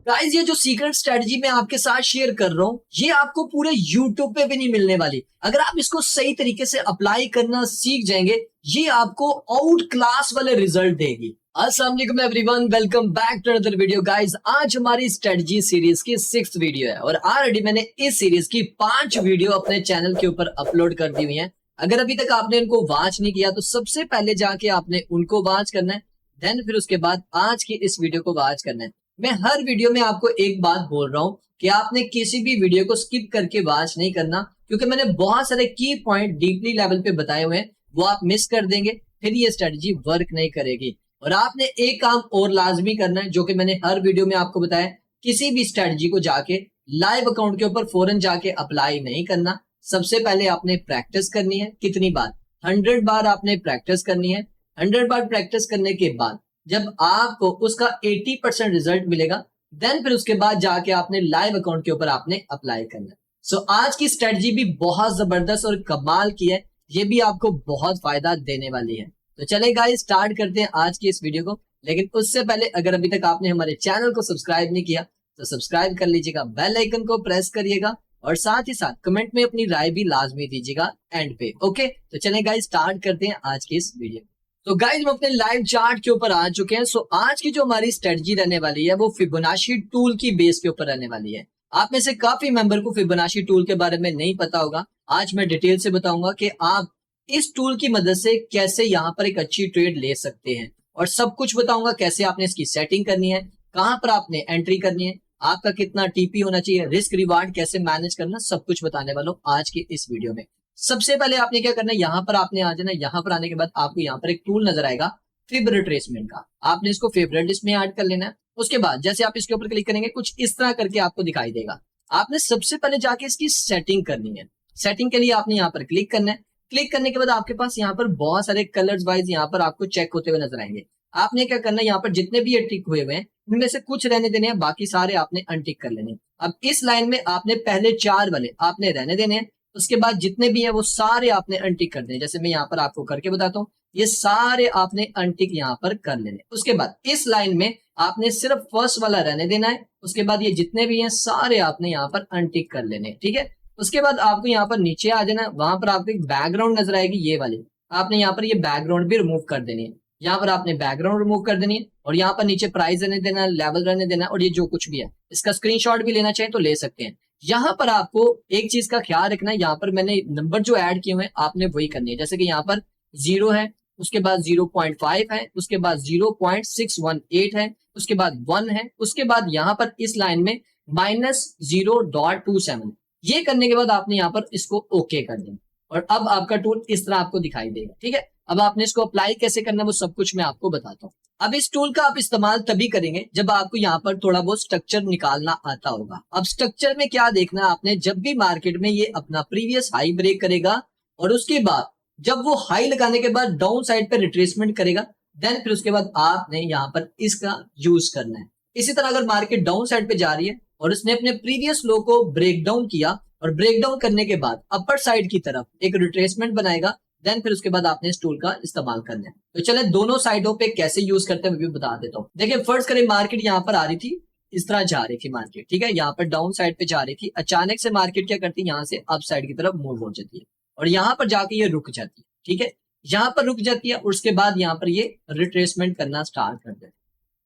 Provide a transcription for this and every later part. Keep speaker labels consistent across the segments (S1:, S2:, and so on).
S1: Guys ये जो secret strategy मैं आपके साथ शेयर कर रहा हूँ, ये आपको पूरे यूट्यूब पे भी नहीं मिलने वाली। अगर आप इसको सही तरीके से अप्लाई करना सीख जाएंगे, ये आपको आउट क्लास वाले रिजल्ट देगी। अस्सलाम वालेकुम everyone, welcome back to another video. Guys आज हमारी स्ट्रेटजी सीरीज की 6th वीडियो है और ऑलरेडी मैंने इस सीरीज की 5 वीडियो अपने चैनल के ऊपर अपलोड कर दी हुई है। अगर अभी तक आपने उनको वॉच नहीं किया तो सबसे पहले जाके आपने उनको वॉच करना है, देन फिर उसके बाद आज की इस वीडियो को वॉच करना है। मैं हर वीडियो में आपको एक बात बोल रहा हूँ कि आपने किसी भी वीडियो को स्किप करके वॉच नहीं करना, क्योंकि मैंने बहुत सारे की पॉइंट डीपली लेवल पे बताए हुए हैं, वो आप मिस कर देंगे, फिर ये स्ट्रेटजी वर्क नहीं करेगी। और आपने एक काम और लाजमी करना है, जो कि मैंने हर वीडियो में आपको बताया, किसी भी स्ट्रेटजी को जाके लाइव अकाउंट के ऊपर फौरन जाके अप्लाई नहीं करना। सबसे पहले आपने प्रैक्टिस करनी है। कितनी बार? 100 बार आपने प्रैक्टिस करनी है। 100 बार प्रैक्टिस करने के बाद जब आपको उसका 80% रिजल्ट मिलेगा, देन फिर उसके बाद जाके आपने लाइव अकाउंट के ऊपर आपने अप्लाई करना है। सो आज की स्ट्रेटजी भी बहुत जबरदस्त और कमाल की है, ये भी आपको बहुत फायदा देने वाली है। तो चले गाइस स्टार्ट करते हैं आज की इस वीडियो को। लेकिन उससे पहले अगर अभी तक आपने हमारे चैनल को सब्सक्राइब नहीं किया तो सब्सक्राइब कर लीजिएगा, बेल आइकन को प्रेस करिएगा और साथ ही साथ कमेंट में अपनी राय भी लाजमी दीजिएगा एंड पे। ओके, तो चले गाइस स्टार्ट करते हैं आज की इस वीडियो। तो गाइस हम अपने लाइव चार्ट के ऊपर आ चुके हैं। सो आज की जो हमारी स्ट्रेटजी रहने वाली है वो फिबोनाची टूल की बेस के ऊपर रहने वाली है। आप में से काफी मेंबर को फिबोनाची टूल के बारे में नहीं पता होगा। आज मैं डिटेल से बताऊंगा कि आप इस टूल की मदद से कैसे यहाँ पर एक अच्छी ट्रेड ले सकते हैं, और सब कुछ बताऊंगा कैसे आपने इसकी सेटिंग करनी है, कहां पर आपने एंट्री करनी है, आपका कितना टीपी होना चाहिए, रिस्क रिवार्ड कैसे मैनेज करना, सब कुछ बताने वाला हूं आज की इस वीडियो में। सबसे पहले आपने क्या करना है, यहाँ पर आपने आ जाना। यहाँ पर आने के बाद आपको यहाँ पर एक टूल नजर आएगा फिब रिट्रेसमेंट का, आपने इसको फेवरेट लिस्ट में ऐड कर लेना है। उसके बाद जैसे आप इसके ऊपर क्लिक करेंगे कुछ इस तरह करके आपको दिखाई देगा। आपने सबसे पहले जाके इसकी सेटिंग करनी है। सेटिंग के लिए आपने यहाँ पर क्लिक करना है। क्लिक करने के बाद आपके पास यहाँ पर बहुत सारे कलर्स वाइज यहाँ पर आपको चेक होते हुए नजर आएंगे। आपने क्या करना है, यहाँ पर जितने भी ये टिक हुए हुए हैं उनमें से कुछ रहने देने हैं, बाकी सारे आपने अनटिक कर लेने हैं। अब इस लाइन में आपने पहले 4 वाले आपने रहने देने हैं। उसके बाद जितने भी हैं वो सारे आपने अनटिक कर देने। जैसे मैं यहाँ पर आपको करके बताता हूँ, ये सारे आपने अनटिक यहाँ पर कर लेने। उसके बाद इस लाइन में आपने सिर्फ फर्स्ट वाला रहने देना है। उसके बाद ये जितने भी हैं सारे आपने यहाँ पर अनटिक कर लेने। ठीक है, उसके बाद आपको यहाँ पर नीचे आ जाना। वहां पर आपको एक बैकग्राउंड नजर आएगी, ये वाली आपने यहाँ पर ये बैकग्राउंड भी रिमूव कर देनी है। यहाँ पर आपने बैकग्राउंड रिमूव कर देनी है और यहाँ पर नीचे प्राइस रहने देना, लेवल रहने देना, और ये जो कुछ भी है इसका स्क्रीनशॉट भी लेना चाहिए तो ले सकते हैं। यहाँ पर आपको एक चीज का ख्याल रखना है, यहाँ पर मैंने नंबर जो ऐड किए हुए हैं आपने वही करनी है। जैसे कि यहाँ पर 0 है, उसके बाद 0.5 है, उसके बाद 0.618 है, उसके बाद 1 है, उसके बाद यहाँ पर इस लाइन में -0.27। ये करने के बाद आपने यहाँ पर इसको ओके कर देना और अब आपका टूल इस तरह आपको दिखाई देगा। ठीक है, अब आपने इसको अप्लाई कैसे करना है वो सब कुछ मैं आपको बताता हूँ। अब इस टूल का आप इस्तेमाल तभी करेंगे जब आपको यहाँ पर थोड़ा बहुत स्ट्रक्चर निकालना आता होगा। अब स्ट्रक्चर में क्या देखना है आपने, जब भी मार्केट में ये अपना प्रीवियस हाई ब्रेक करेगा और उसके बाद जब वो हाई लगाने के बाद डाउन साइड पे रिट्रेसमेंट करेगा, देन फिर उसके बाद आपने यहाँ पर इसका यूज करना है। इसी तरह अगर मार्केट डाउन साइड पे जा रही है और उसने अपने प्रीवियस लो को ब्रेक डाउन किया और ब्रेक डाउन करने के बाद अपर साइड की तरफ एक रिट्रेसमेंट बनाएगा, देन फिर उसके बाद आपने इस टूल का इस्तेमाल करना है। तो चले दोनों साइडों पे कैसे यूज करते हैं मैं भी बता देता हूँ। देखिए फर्स्ट करें, मार्केट यहाँ पर आ रही थी, इस तरह जा रही थी मार्केट। ठीक है, यहाँ पर डाउन साइड पे जा रही थी, अचानक से मार्केट क्या करती है, यहाँ से अप साइड की तरफ मूव हो जाती है और यहाँ पर जाके ये रुक जाती है। ठीक है, यहाँ पर रुक जाती है और उसके बाद यहाँ पर ये रिट्रेसमेंट करना स्टार्ट कर देती है।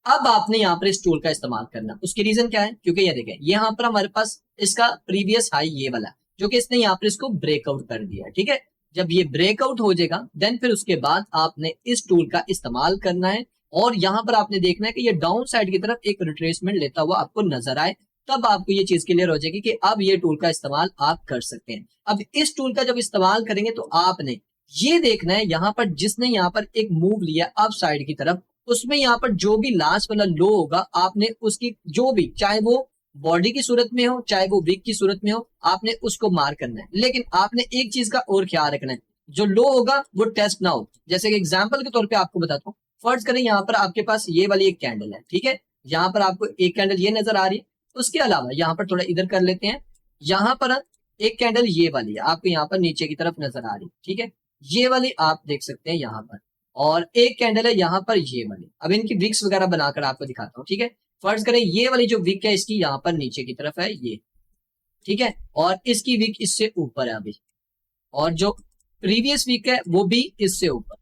S1: अब आपने यहाँ पर इस टूल का इस्तेमाल करना। उसकी रीजन क्या है, क्योंकि ये देखें यहाँ पर हमारे पास इसका प्रीवियस हाई ये वाला है जो कि इसने यहाँ पर इसको ब्रेकआउट कर दिया है। ठीक है, जब ये ब्रेकआउट हो जाएगा देन फिर उसके बाद आपने इस टूल का इस्तेमाल करना है और यहाँ पर आपने देखना है कि ये डाउन साइड की तरफ एक रिट्रेसमेंट लेता हुआ आपको नजर आए, तब आपको ये चीज क्लियर हो जाएगी कि अब ये टूल का इस्तेमाल आप कर सकते हैं। अब इस टूल का जब इस्तेमाल करेंगे तो आपने ये देखना है, यहाँ पर जिसने यहाँ पर एक मूव लिया अप साइड की तरफ, उसमें यहाँ पर जो भी लास्ट वाला लो होगा आपने उसकी जो भी, चाहे वो बॉडी की सूरत में हो चाहे वो विक की सूरत में हो, आपने उसको मार करना है। लेकिन आपने एक चीज का और ख्याल रखना है, जो लो होगा वो टेस्ट ना हो। जैसे कि एग्जांपल के तौर पे आपको बताता हूँ, फर्ज करें यहाँ पर आपके पास ये वाली एक कैंडल है। ठीक है, यहाँ पर आपको एक कैंडल ये नजर आ रही है, उसके अलावा यहाँ पर थोड़ा इधर कर लेते हैं, यहाँ पर एक कैंडल ये वाली है आपको यहाँ पर नीचे की तरफ नजर आ रही है। ठीक है, ये वाली आप देख सकते हैं यहाँ पर, और एक कैंडल है यहाँ पर ये वाली। अब इनकी विक्स वगैरह बनाकर आपको दिखाता हूँ, ठीक है। फर्ज करें ये वाली जो विक है इसकी यहाँ पर नीचे की तरफ है ये, ठीक है, और इसकी विक इससे ऊपर है अभी, और जो प्रीवियस वीक है वो भी इससे ऊपर,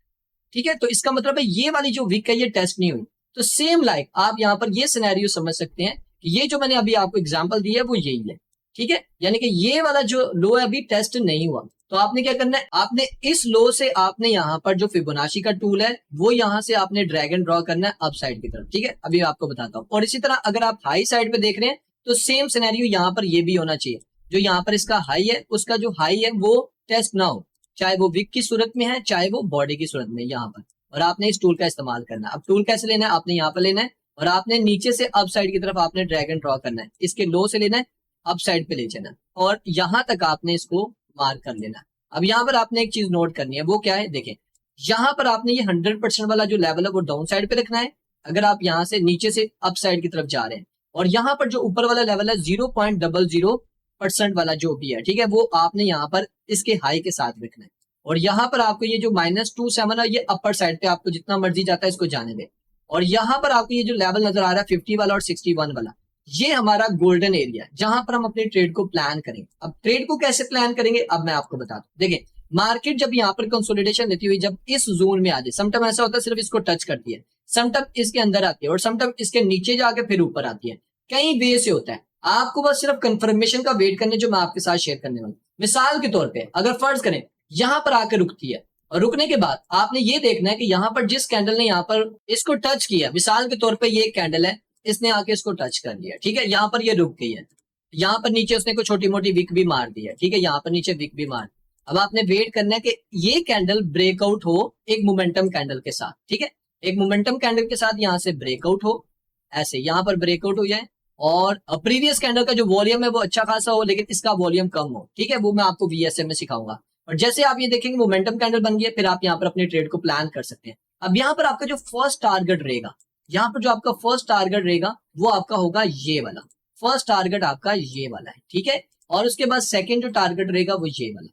S1: ठीक है। तो इसका मतलब है ये वाली जो वीक है ये टेस्ट नहीं हुई। तो सेम लाइक आप यहाँ पर ये सिनेरियो समझ सकते हैं कि ये जो मैंने अभी आपको एग्जांपल दिया है वो यही है, ठीक है। यानी कि ये वाला जो लो है अभी टेस्ट नहीं हुआ। तो आपने क्या करना है, आपने इस लो से आपने यहाँ पर जो फिबोनाची का टूल है वो यहाँ से आपने ड्रैग एंड ड्रॉ करना है अप साइड की तरफ, ठीक है। अभी आपको बताता हूँ। और इसी तरह अगर आप हाई साइड पे देख रहे हैं तो सेम सिनेरियो यहाँ पर ये भी होना चाहिए। जो यहाँ पर इसका हाई है उसका जो हाई है वो टेस्ट ना हो, चाहे वो विक की सूरत में है चाहे वो बॉडी की सूरत में यहाँ पर। और आपने इस टूल का इस्तेमाल करना है। अब टूल कैसे लेना है, आपने यहाँ पर लेना है और आपने नीचे से अप साइड की तरफ आपने ड्रैग एंड ड्रॉ करना है। इसके लो से लेना है, अप साइड पे ले जाना है और यहाँ तक आपने इसको मार्क कर लेना है। अब यहाँ पर आपने एक चीज नोट करनी है, वो क्या है, देखें यहाँ पर आपने ये 100% वाला जो लेवल है वो डाउन साइड पे रखना है अगर आप यहाँ से नीचे से अप साइड की तरफ जा रहे हैं। और यहाँ पर जो ऊपर वाला लेवल है 0.00% वाला जो भी है, ठीक है, वो आपने यहाँ पर इसके हाई के साथ रखना है। और यहाँ पर आपको ये जो -27 है ये अपर साइड पे आपको जितना मर्जी जाता है इसको जाने दे। और यहाँ पर आपको ये जो लेवल नजर आ रहा है 50 वाला और 61 वाला, ये हमारा गोल्डन एरिया है जहां पर हम अपने ट्रेड को प्लान करेंगे। अब ट्रेड को कैसे प्लान करेंगे अब मैं आपको बताता हूँ। देखिए मार्केट जब यहाँ पर कंसोलिडेशन लेती हुई जब इस जोन में आ जाए, समटाइम ऐसा होता है सिर्फ इसको टच करती है, समटाइम इसके अंदर आती है और समटाइम इसके नीचे जाके फिर ऊपर आती है। कई वे से होता है, आपको बस सिर्फ कंफर्मेशन का वेट करने जो मैं आपके साथ शेयर करने वाला। मिसाल के तौर पर अगर फर्ज करें यहाँ पर आकर रुकती है और रुकने के बाद आपने ये देखना है कि यहाँ पर जिस कैंडल ने यहाँ पर इसको टच किया, मिसाल के तौर पे ये कैंडल है, इसने आके इसको टच कर लिया, ठीक है, यहाँ पर ये रुक गई है, यहाँ पर नीचे उसने कोई छोटी मोटी विक भी मार दी है, ठीक है, यहाँ पर नीचे विक भी मार। अब आपने वेट करना है कि ये कैंडल ब्रेकआउट हो एक मोमेंटम कैंडल के साथ, ठीक है, एक मोमेंटम कैंडल के साथ यहाँ से ब्रेकआउट हो, ऐसे यहाँ पर ब्रेकआउट हो जाए और प्रीवियस कैंडल का जो वॉल्यूम है वो अच्छा खासा हो लेकिन इसका वॉल्यूम कम हो, ठीक है, वो मैं आपको वीएसएम में सिखाऊंगा। और जैसे आप ये देखेंगे मोमेंटम कैंडल बन गया, फिर आप यहाँ पर अपने ट्रेड को प्लान कर सकते हैं। अब यहाँ पर आपका जो फर्स्ट टारगेट रहेगा, यहाँ पर जो आपका फर्स्ट टारगेट रहेगा वो आपका होगा ये वाला, फर्स्ट टारगेट आपका ये वाला है, ठीक है। और उसके बाद सेकंड जो टारगेट रहेगा वो ये वाला,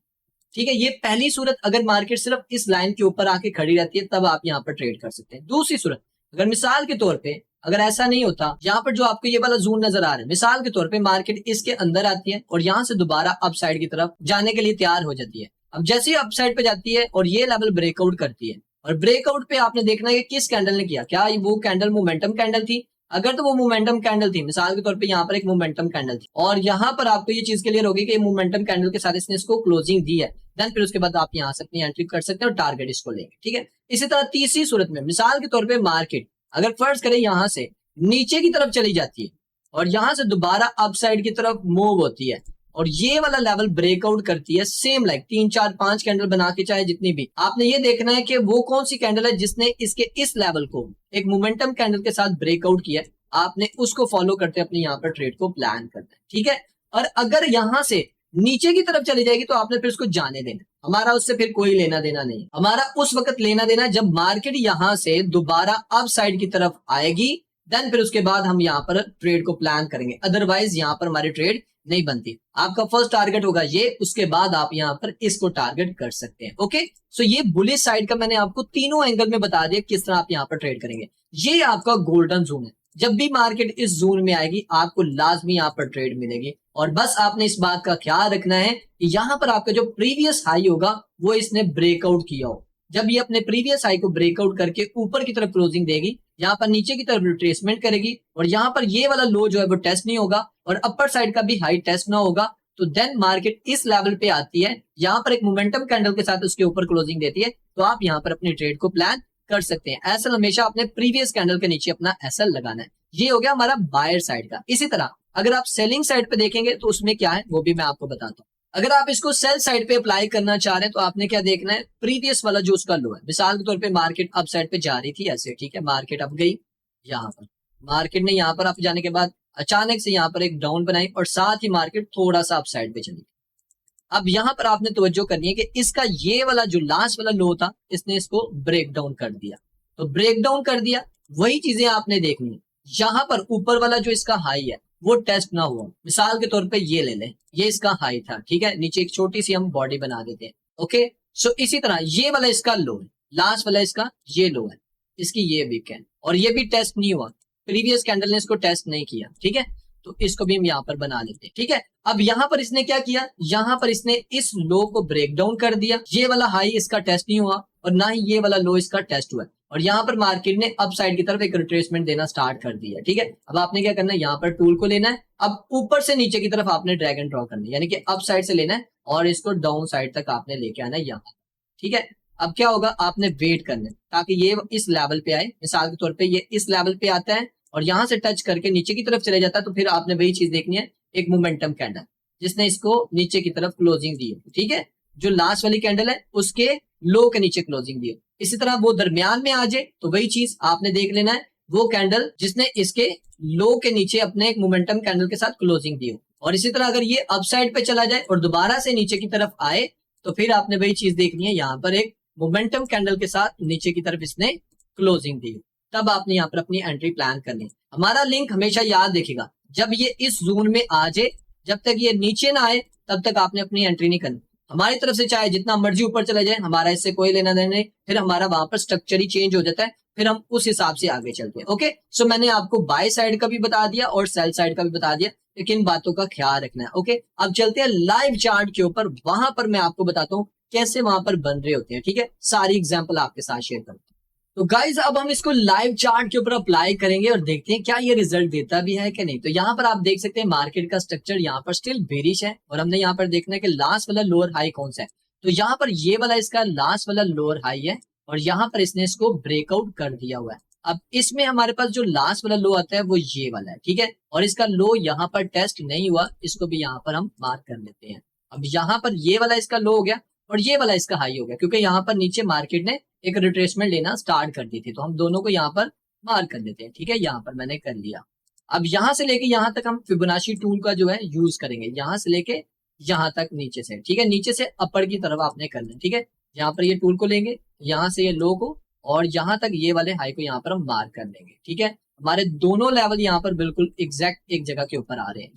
S1: ठीक है। ये पहली सूरत अगर मार्केट सिर्फ इस लाइन के ऊपर आके खड़ी रहती है तब आप यहाँ पर ट्रेड कर सकते हैं। दूसरी सूरत अगर मिसाल के तौर पे अगर ऐसा नहीं होता, यहाँ पर जो आपको ये वाला जोन नजर आ रहा है, मिसाल के तौर पे मार्केट इसके अंदर आती है और यहाँ से दोबारा अप साइड की तरफ जाने के लिए तैयार हो जाती है। अब जैसे ही अप साइड पे जाती है और ये लेवल ब्रेकआउट करती है और ब्रेकआउट पे आपने देखना है कि किस कैंडल ने किया, क्या वो कैंडल मोमेंटम कैंडल थी, अगर तो वो मोमेंटम कैंडल थी, मिसाल के तौर पे यहाँ पर एक मोमेंटम कैंडल थी और यहाँ पर आपको ये चीज क्लियर होगी कि मोमेंटम कैंडल के साथ इसने इसको क्लोजिंग दी है, देन फिर उसके बाद आप यहाँ से अपनी एंट्री कर सकते हैं और टारगेट इसको लेंगे, ठीक है। इसी तरह तीसरी सूरत में मिसाल के तौर पर मार्केट अगर फर्ज करें यहाँ से नीचे की तरफ चली जाती है और यहाँ से दोबारा अप साइड की तरफ मूव होती है और ये वाला लेवल ब्रेकआउट करती है, सेम लाइक 3 4 5 कैंडल बना के चाहे जितनी भी, आपने ये देखना है कि वो कौन सी कैंडल है जिसने इसके इस लेवल को एक मोमेंटम कैंडल के साथ ब्रेकआउट किया, आपने उसको फॉलो करते अपने यहाँ पर ट्रेड को प्लान करना है, ठीक है। और अगर यहाँ से नीचे की तरफ चली जाएगी तो आपने फिर उसको जाने देना, हमारा उससे फिर कोई लेना देना नहीं, हमारा उस वक्त लेना देना जब मार्केट यहाँ से दोबारा अप साइड की तरफ आएगी, देन फिर उसके बाद हम यहाँ पर ट्रेड को प्लान करेंगे, अदरवाइज यहाँ पर हमारी ट्रेड नहीं बनती। आपका फर्स्ट टारगेट होगा ये, उसके बाद आप यहाँ पर इसको टारगेट कर सकते हैं। ओके, सो ये बुलिश साइड का मैंने आपको तीनों एंगल में बता दिया किस तरह आप यहाँ पर ट्रेड करेंगे। ये आपका गोल्डन जोन है, जब भी मार्केट इस जोन में आएगी आपको लाजमी यहाँ पर ट्रेड मिलेगी। और बस आपने इस बात का ख्याल रखना है कि यहाँ पर आपका जो प्रीवियस हाई होगा वो इसने ब्रेकआउट किया हो, जब ये अपने प्रीवियस हाई को ब्रेकआउट करके ऊपर की तरफ क्लोजिंग देगी, यहाँ पर नीचे की तरफ रिट्रेसमेंट करेगी और यहाँ पर ये वाला लो जो है वो टेस्ट नहीं होगा और अपर साइड का भी हाई टेस्ट ना होगा, तो देन मार्केट इस लेवल पे आती है, यहाँ पर एक मोमेंटम कैंडल के साथ उसके ऊपर क्लोजिंग देती है, तो आप यहाँ पर अपने ट्रेड को प्लान कर सकते हैं। एसएल हमेशा अपने प्रीवियस कैंडल के नीचे अपना एसएल लगाना है। ये हो गया हमारा बायर साइड का। इसी तरह अगर आप सेलिंग साइड पे देखेंगे तो उसमें क्या है वो भी मैं आपको बताता हूँ। अगर आप इसको सेल साइड पे अप्लाई करना चाह रहे हैं तो आपने क्या देखना है, प्रीवियस वाला जो उसका लो है, मिसाल के तौर पे मार्केट अप साइड पे जा रही थी ऐसे, ठीक है, मार्केट अप गई, यहाँ पर मार्केट ने यहाँ पर अप जाने के बाद अचानक से यहाँ पर एक डाउन बनाई और साथ ही मार्केट थोड़ा सा अप साइड पे चली। अब यहाँ पर आपने तवज्जो करनी है कि इसका ये वाला जो लास्ट वाला लो था इसने इसको ब्रेक डाउन कर दिया, तो ब्रेक डाउन कर दिया, वही चीजें आपने देखनी है। यहाँ पर ऊपर वाला जो इसका हाई है वो टेस्ट ना हुआ, मिसाल के तौर पे ये ले लें, ये इसका हाई था, ठीक है, नीचे एक छोटी सी हम बॉडी बना देते हैं। ओके, सो इसी तरह ये वाला इसका लो है, लास्ट वाला इसका ये लो है, इसकी ये वीक है, और ये भी टेस्ट नहीं हुआ, प्रीवियस कैंडल ने इसको टेस्ट नहीं किया, ठीक है। तो इसको भी हम यहाँ पर बना लेते हैं, ठीक है। अब यहाँ पर इसने क्या किया, यहाँ पर इसने इस लो को ब्रेक डाउन कर दिया, ये वाला हाई इसका टेस्ट नहीं हुआ और ना ही ये वाला लो इसका टेस्ट हुआ, और यहाँ पर मार्केट ने अप साइड की तरफ एक रिट्रेसमेंट देना स्टार्ट कर दिया, ठीक है। अब आपने क्या करना है, यहाँ पर टूल को लेना है, अब ऊपर से नीचे की तरफ आपने ड्रैग एंड ड्रॉ करना है, यानी कि अप साइड से लेना है और इसको डाउन साइड तक आपने लेके आना है यहाँ, ठीक है। अब क्या होगा, आपने वेट करना है ताकि ये इस लेवल पे आए, मिसाल के तौर पे ये इस लेवल पे आता है और यहां से टच करके नीचे की तरफ चले जाता है, तो फिर आपने वही चीज देखनी है, एक मोमेंटम कैंडल जिसने इसको नीचे की तरफ क्लोजिंग दी है, ठीक है। जो लास्ट वाली कैंडल है उसके लो के नीचे क्लोजिंग दी है, इसी तरह वो दरमियान में आ जाए तो वही चीज आपने देख लेना है, वो कैंडल जिसने इसके लो के नीचे अपने एक मोमेंटम कैंडल के साथ क्लोजिंग दी हो, और इसी तरह अगर ये अप साइड पे चला जाए और दोबारा से नीचे की तरफ आए तो फिर आपने वही चीज देखनी है, यहाँ पर एक मोमेंटम कैंडल के साथ नीचे की तरफ इसने क्लोजिंग दी, तब आपने यहाँ पर अपनी एंट्री प्लान करनी है। हमारा लिंक हमेशा याद रखिएगा, जब ये इस जोन में आ जाए, जब तक ये नीचे ना आए तब तक आपने अपनी एंट्री नहीं करनी। हमारी तरफ से चाहे जितना मर्जी ऊपर चला जाए, हमारा इससे कोई लेना देना नहीं, फिर हमारा वहां पर स्ट्रक्चर ही चेंज हो जाता है, फिर हम उस हिसाब से आगे चलते हैं। ओके, सो मैंने आपको बाय साइड का भी बता दिया और सेल साइड का भी बता दिया, लेकिन बातों का ख्याल रखना है। ओके, अब चलते हैं लाइव चार्ट के ऊपर, वहां पर मैं आपको बताता हूँ कैसे वहां पर बन रहे होते हैं, ठीक है। सारी एग्जाम्पल आपके साथ शेयर करता हूँ। तो गाइज अब हम इसको लाइव चार्ट के ऊपर अप्लाई करेंगे और देखते हैं क्या ये रिजल्ट देता भी है कि नहीं। तो यहाँ पर आप देख सकते हैं मार्केट का स्ट्रक्चर यहाँ पर स्टिल बेरिश है, और हमने यहाँ पर देखना है कि लास्ट वाला लोअर हाई कौन सा है। तो यहाँ पर ये वाला इसका लास्ट वाला लोअर हाई है, और यहाँ पर इसने इसको ब्रेकआउट कर दिया हुआ है। अब इसमें हमारे पास जो लास्ट वाला लो आता है वो ये वाला है, ठीक है, और इसका लो यहाँ पर टेस्ट नहीं हुआ, इसको भी यहाँ पर हम मार्क कर लेते हैं। अब यहाँ पर ये वाला इसका लो हो गया और ये वाला इसका हाई हो गया, क्योंकि यहाँ पर नीचे मार्केट ने एक रिट्रेसमेंट लेना स्टार्ट कर दी थी, तो हम दोनों को यहाँ पर मार्क कर देते हैं, ठीक है। यहाँ पर मैंने कर लिया। अब यहाँ से लेके यहाँ तक हम फिबोनाची टूल का जो है यूज करेंगे, यहाँ से लेके यहाँ तक नीचे से, ठीक है, नीचे से अपर की तरफ आपने करना है, ठीक है। यहाँ पर ये टूल को लेंगे, यहाँ से ये लो को, और यहाँ तक ये वाले हाई को यहाँ पर हम मार्क कर देंगे, ठीक है। हमारे दोनों लेवल यहाँ पर बिल्कुल एग्जैक्ट एक जगह के ऊपर आ रहे हैं,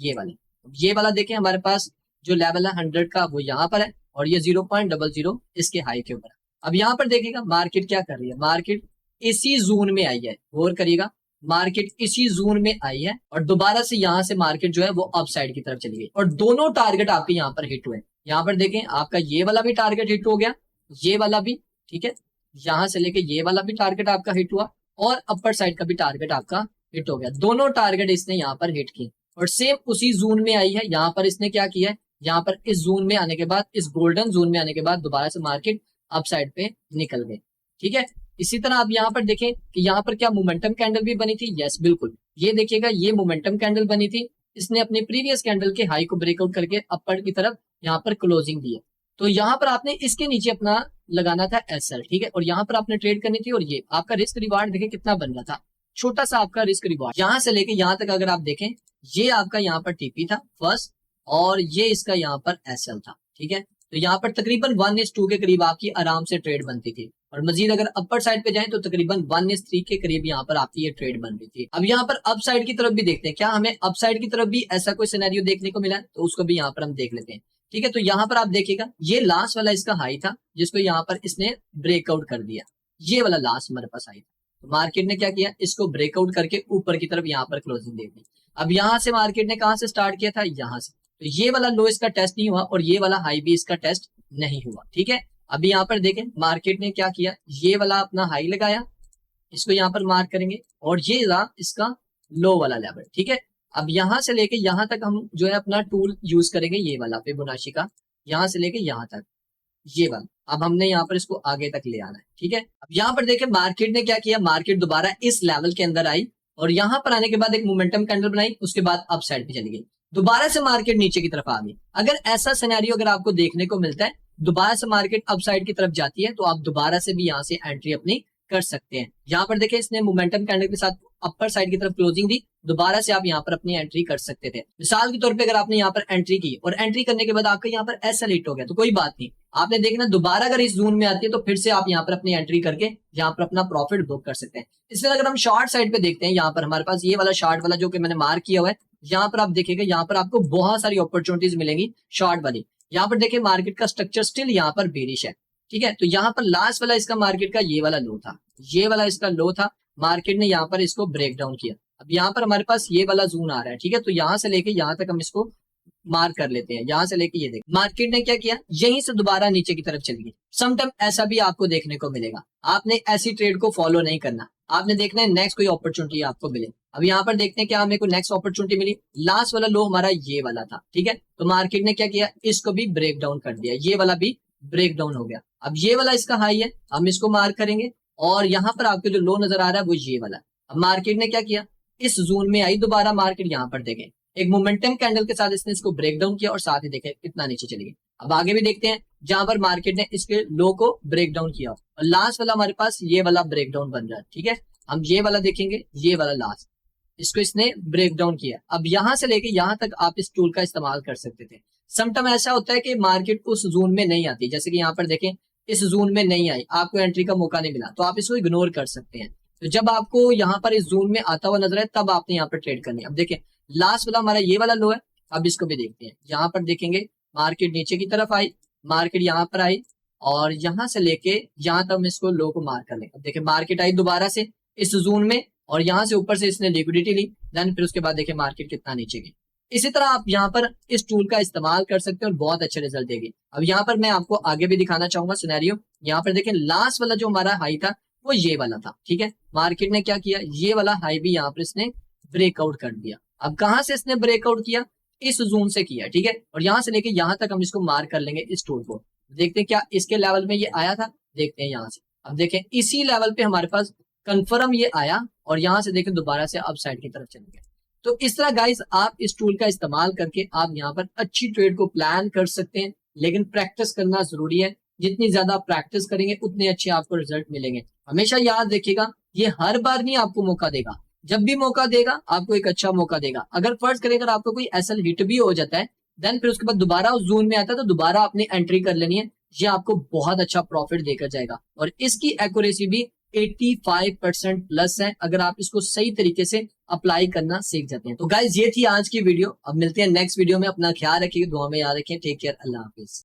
S1: ये वाला देखें, हमारे पास जो लेवल है 100 का वो यहाँ पर है, और ये 0.00 इसके हाई के ऊपर। अब यहाँ पर देखिएगा मार्केट क्या कर रही है, मार्केट इसी जोन में आई है, गौर करिएगा, मार्केट इसी जोन में आई है, और दोबारा से यहाँ से मार्केट जो है वो अप साइड की तरफ चली गई, और दोनों टारगेट आपके यहाँ पर हिट हुए। यहाँ पर देखें आपका ये वाला भी टारगेट हिट हो गया, ये वाला भी, ठीक है, यहाँ से लेके ये वाला भी टारगेट आपका हिट हुआ, और अपर साइड का भी टारगेट आपका हिट हो गया। दोनों टारगेट इसने यहाँ पर हिट किए, और सेम उसी जोन में आई है। यहाँ पर इसने क्या किया है, यहाँ पर इस जोन में आने के बाद, इस गोल्डन जोन में आने के बाद दोबारा से मार्केट अप साइड पे निकल गए, ठीक है। इसी तरह आप यहाँ पर देखें कि यहाँ पर क्या मोमेंटम कैंडल भी बनी थी, यस बिल्कुल, ये देखिएगा ये मोमेंटम कैंडल बनी थी, इसने अपने प्रीवियस कैंडल के हाई को ब्रेकआउट करके अपर की तरफ यहाँ पर क्लोजिंग दी है। तो यहाँ पर आपने इसके नीचे अपना लगाना था एसएल, ठीक है, और यहाँ पर आपने ट्रेड करनी थी, और ये आपका रिस्क रिवार्ड देखें कितना बन रहा था, छोटा सा आपका रिस्क रिवार्ड। यहाँ से लेके यहाँ तक अगर आप देखें, ये आपका यहाँ पर टीपी था फर्स्ट, और ये इसका यहाँ पर एसएल था, ठीक है। तो यहाँ पर तकरीबन 1:2 के करीब आपकी आराम से ट्रेड बनती थी, और मजीद अगर अपर साइड पे जाएं तो तकरीबन 1:3 के करीब यहाँ पर आपकी ये ट्रेड बन रही थी। अब यहाँ पर अप साइड की तरफ भी देखते हैं, क्या हमें अप साइड की तरफ भी ऐसा कोई सिनेरियो देखने को मिला, तो उसको भी यहाँ पर हम देख लेते हैं, ठीक है। तो यहाँ पर आप देखिएगा ये लास्ट वाला इसका हाई था, जिसको यहाँ पर इसने ब्रेकआउट कर दिया, ये वाला लास्ट हमारे पास हाई था। तो मार्केट ने क्या किया, इसको ब्रेकआउट करके ऊपर की तरफ यहाँ पर क्लोजिंग दे दी। अब यहाँ से मार्केट ने कहाँ से स्टार्ट किया था, यहाँ से, तो ये वाला लो इसका टेस्ट नहीं हुआ, और ये वाला हाई भी इसका टेस्ट नहीं हुआ, ठीक है। अभी यहाँ पर देखें मार्केट ने क्या किया, ये वाला अपना हाई लगाया, इसको यहाँ पर मार्क करेंगे, और ये रहा इसका लो वाला लेवल, ठीक है। अब यहाँ से लेके यहाँ तक हम जो है अपना टूल यूज करेंगे, ये वाला फिबोनाची का, यहाँ से लेके यहाँ तक ये वाला। अब हमने यहाँ पर इसको आगे तक ले आना है, ठीक है। अब यहाँ पर देखें मार्केट ने क्या किया, मार्केट दोबारा इस लेवल के अंदर आई, और यहाँ पर आने के बाद एक मोमेंटम कैंडल बनाई, उसके बाद अप साइड पे चली गई, दोबारा से मार्केट नीचे की तरफ आ गई। अगर ऐसा सिनेरियो अगर आपको देखने को मिलता है, दोबारा से मार्केट अप साइड की तरफ जाती है, तो आप दोबारा से भी यहाँ से एंट्री अपनी कर सकते हैं। यहाँ पर देखें इसने मोमेंटम कैंडल के साथ अपर साइड की तरफ क्लोजिंग दी, दोबारा से आप यहाँ पर अपनी एंट्री कर सकते थे। मिसाल के तौर पे अगर आपने यहाँ पर एंट्री की और एंट्री करने के बाद आपका यहाँ पर एसएल हिट हो गया, तो कोई बात नहीं, आपने देखना दोबारा अगर इस जोन में आती है तो फिर से आप यहाँ पर अपनी एंट्री करके यहाँ पर अपना प्रॉफिट बुक कर सकते हैं। इसलिए अगर हम शॉर्ट साइड पे देखते हैं, यहाँ पर हमारे पास ये वाला शॉर्ट वाला जो कि मैंने मार्क किया हुआ है, यहाँ पर आप देखेंगे यहाँ पर आपको बहुत सारी अपॉर्चुनिटीज मिलेंगी शॉर्ट वाली। यहाँ पर देखिए मार्केट का स्ट्रक्चर स्टिल यहाँ पर बेरिश है, ठीक है। तो यहाँ पर लास्ट वाला इसका मार्केट का ये वाला लो था, ये वाला इसका लो था, मार्केट ने यहाँ पर इसको ब्रेक डाउन किया। अब यहाँ पर हमारे पास ये वाला जोन आ रहा है, ठीक है। तो यहाँ से लेके यहाँ तक हम इसको मार्क कर लेते हैं, यहाँ से लेके ये देख मार्केट ने क्या किया, यहीं से दोबारा नीचे की तरफ चली गई। समटाइम ऐसा भी आपको देखने को मिलेगा, आपने ऐसी ट्रेड को फॉलो नहीं करना, आपने देखना है नेक्स्ट कोई अपॉर्चुनिटी आपको मिले। अब यहाँ पर देखते हैं क्या हमें को नेक्स्ट अपॉर्चुनिटी मिली। लास्ट वाला लो हमारा ये वाला था, ठीक है। तो मार्केट ने क्या किया, इसको भी ब्रेक डाउन कर दिया, ये वाला भी ब्रेक डाउन हो गया। अब ये वाला इसका हाई है, हम इसको मार्क करेंगे और यहाँ पर आपको जो लो नजर आ रहा है वो ये वाला। अब मार्केट ने क्या किया, इस जोन में आई दोबारा मार्केट, यहाँ पर देखें एक मोमेंटम कैंडल के साथ इसने इसको ब्रेक डाउन किया और साथ ही देखें कितना नीचे चली गई। अब आगे भी देखते हैं जहां पर मार्केट ने इसके लो को ब्रेक डाउन किया और लास्ट वाला हमारे पास ये वाला ब्रेक डाउन बन रहा है, ठीक है। हम ये वाला देखेंगे, ये वाला लास्ट, इसको इसने ब्रेक डाउन किया। अब यहां से लेके यहां तक आप इस टूल का इस्तेमाल कर सकते थे। समटाइम ऐसा होता है कि मार्केट उस जोन में नहीं आती, जैसे कि यहाँ पर देखें इस जोन में नहीं आई, आपको एंट्री का मौका नहीं मिला, तो आप इसको इग्नोर कर सकते हैं। तो जब आपको यहाँ पर इस जोन में आता हुआ नजर आए तब आपने यहाँ पर ट्रेड करनी है। अब देखें लास्ट वाला हमारा ये वाला लो है, अब इसको भी देखते हैं। यहाँ पर देखेंगे मार्केट नीचे की तरफ आई, मार्केट यहाँ पर आई और यहाँ से लेके यहाँ तक हम इसको लो को मार्क कर लें। अब देखें मार्केट आई दोबारा से इस जोन में और यहाँ से ऊपर से इसने लिक्विडिटी ली, देन फिर उसके बाद देखें मार्केट कितना नीचे गई। इसी तरह आप यहाँ पर इस टूल का इस्तेमाल कर सकते हैं और बहुत अच्छे रिजल्ट देगी। अब यहाँ पर मैं आपको आगे भी दिखाना चाहूंगा सिनेरियो। यहाँ पर देखें लास्ट वाला जो हमारा हाई था वो ये वाला था, ठीक है। मार्केट ने क्या किया, ये वाला हाई भी यहाँ पर इसने ब्रेकआउट कर दिया। अब कहां से इसने ब्रेकआउट किया, इस जोन से किया, ठीक है। और यहां से लेके यहां तक हम इसको मार्क कर लेंगे इस टूल को। देखते हैं क्या इसके लेवल में ये आया था, देखते हैं यहाँ से। अब देखें इसी लेवल पे हमारे पास कंफर्म ये आया और यहाँ से देखें दोबारा से अप साइड की तरफ चले गए। तो इस तरह गाइस आप इस टूल का इस्तेमाल करके आप यहाँ पर अच्छी ट्रेड को प्लान कर सकते हैं, लेकिन प्रैक्टिस करना जरूरी है। जितनी ज्यादा प्रैक्टिस करेंगे उतने अच्छे आपको रिजल्ट मिलेंगे। हमेशा याद रखिएगा ये हर बार नहीं आपको मौका देगा, जब भी मौका देगा आपको एक अच्छा मौका देगा। अगर फर्ज करें अगर आपको कोई एसएल हिट भी हो जाता है, देन फिर उसके बाद दोबारा उस जोन में आता है तो दोबारा अपनी एंट्री कर लेनी है, ये आपको बहुत अच्छा प्रॉफिट देकर जाएगा। और इसकी एक्यूरेसी भी 85% प्लस है अगर आप इसको सही तरीके से अप्लाई करना सीख जाते हैं। तो गाइज ये थी आज की वीडियो, अब मिलते हैं नेक्स्ट वीडियो में। अपना ख्याल रखिए, दुआ में याद रखें, टेक केयर, अल्लाह हाफिज।